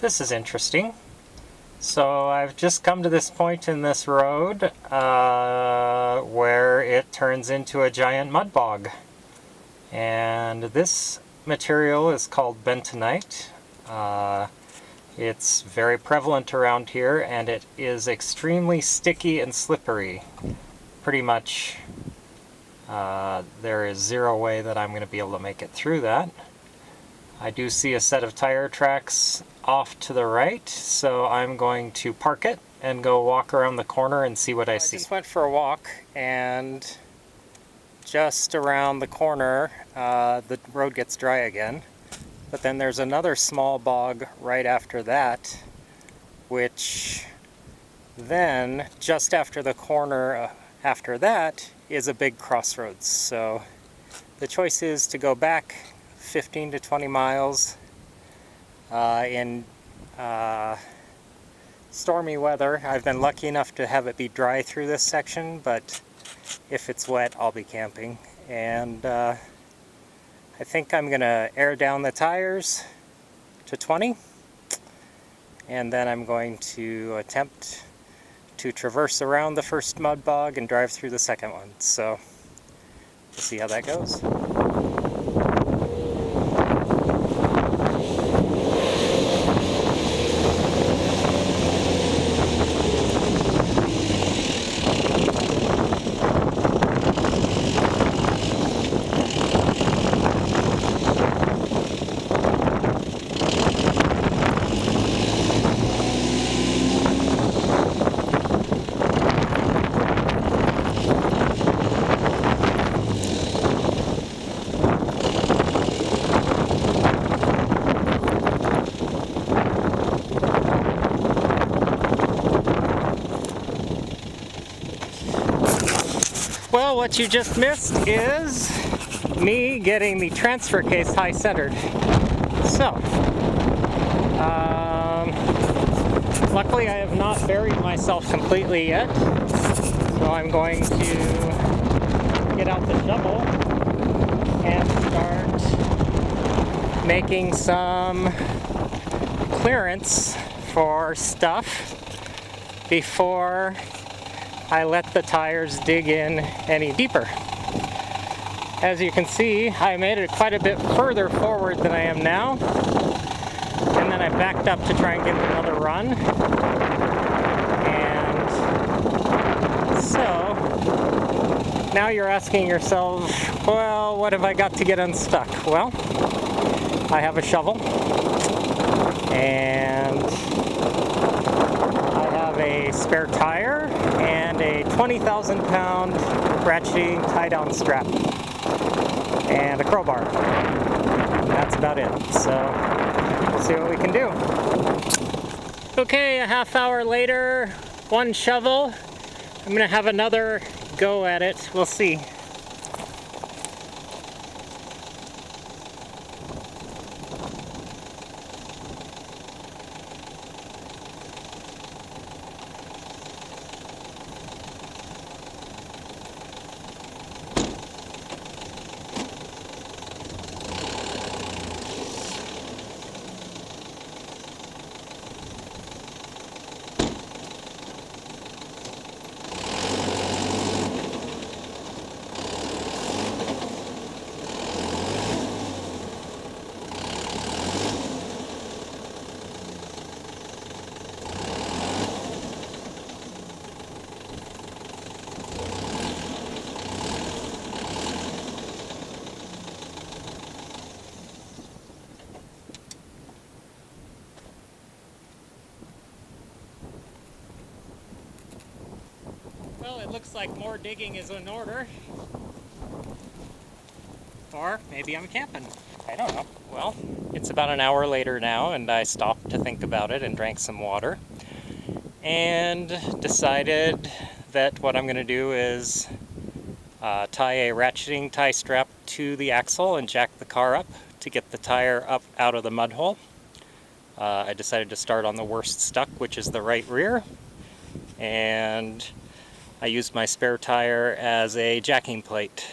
This is interesting. So I've just come to this point in this road where it turns into a giant mud bog. And this material is called bentonite. It's very prevalent around here, and it is extremely sticky and slippery. Pretty much there is zero way that I'm going to be able to make it through that. I do see a set of tire tracks off to the right, so I'm going to park it and go walk around the corner and see what I see. I just went for a walk, and just around the corner the road gets dry again. But then there's another small bog right after that, which then just after the corner after that is a big crossroads. So the choice is to go back 15 to 20 miles in stormy weather. I've been lucky enough to have it be dry through this section, but if it's wet, I'll be camping. And I think I'm gonna air down the tires to 20, and then I'm going to attempt to traverse around the first mud bog and drive through the second one. So we'll see how that goes. Well, what you just missed is me getting the transfer case high centered. So, luckily I have not buried myself completely yet, so I'm going to get out the shovel and start making some clearance for stuff before I let the tires dig in any deeper. As you can see, I made it quite a bit further forward than I am now, and then I backed up to try and get another run. And so now you're asking yourself, well, what have I got to get unstuck? Well, I have a shovel, and I have a spare tire, and a 20,000 pound ratcheting tie-down strap, and a crowbar. And that's about it. So, let's see what we can do. Okay, a half hour later, one shovel. I'm gonna have another go at it. We'll see. Well, it looks like more digging is in order. Or maybe I'm camping. I don't know. Well, it's about an hour later now, and I stopped to think about it and drank some water. And decided that what I'm going to do is tie a ratcheting tie strap to the axle and jack the car up to get the tire up out of the mud hole. I decided to start on the worst stuck, which is the right rear. And I used my spare tire as a jacking plate.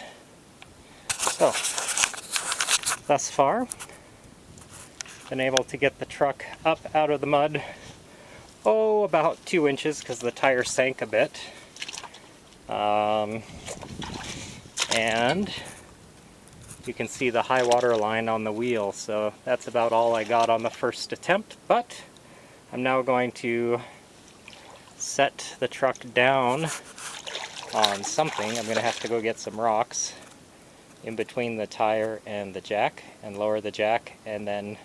So, thus far, Been able to get the truck up out of the mud, oh, about 2 inches because the tire sank a bit. And you can see the high water line on the wheel, so that's about all I got on the first attempt, but I'm now going to set the truck down on something. I'm going to have to go get some rocks in between the tire and the jack and lower the jack and then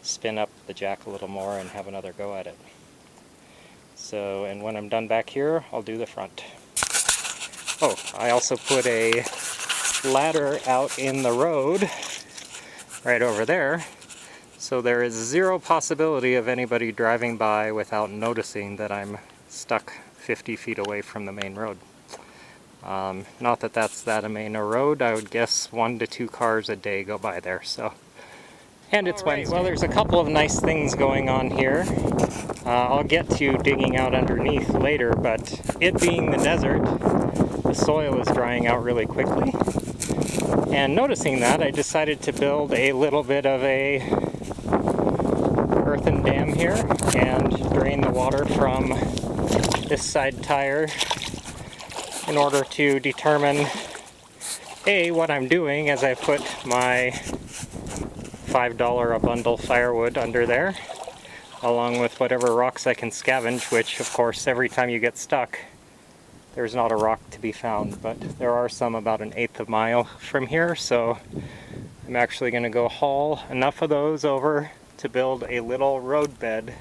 spin up the jack a little more and have another go at it. So, and when I'm done back here, I'll do the front. Oh, I also put a ladder out in the road right over there, so there is zero possibility of anybody driving by without noticing that I'm stuck 50 feet away from the main road. Not that that's that main a road. I would guess 1 to 2 cars a day go by there. So, and it's Wednesday. Well, there's a couple of nice things going on here. I'll get to digging out underneath later, but it being the desert, the soil is drying out really quickly. And noticing that, I decided to build a little bit of a earthen dam here and drain the water from this side tire in order to determine what I'm doing as I put my $5 a bundle firewood under there, along with whatever rocks I can scavenge, which of course every time you get stuck there's not a rock to be found, but there are some about 1/8 of a mile from here, so I'm actually going to go haul enough of those over to build a little road bed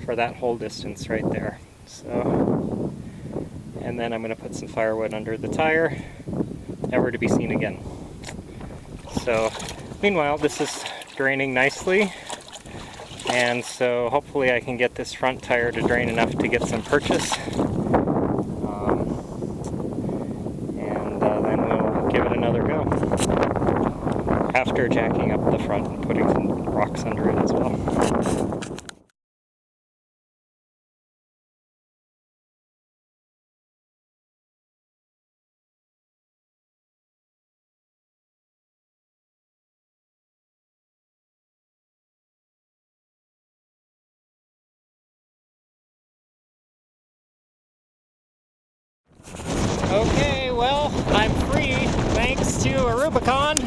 for that whole distance right there. So, and then I'm going to put some firewood under the tire, never to be seen again. So, meanwhile, this is draining nicely, and so hopefully I can get this front tire to drain enough to get some purchase. Then we'll give it another go after jacking up the front and putting some rocks under it as well. Okay, well, I'm free thanks to a Rubicon.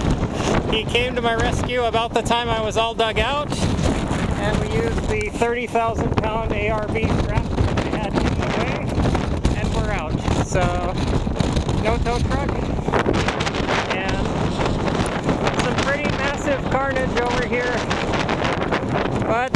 He came to my rescue about the time I was all dug out, and we used the 30,000 pound ARB strap that I had in the way, and we're out. So, no tow truck, and some pretty massive carnage over here, but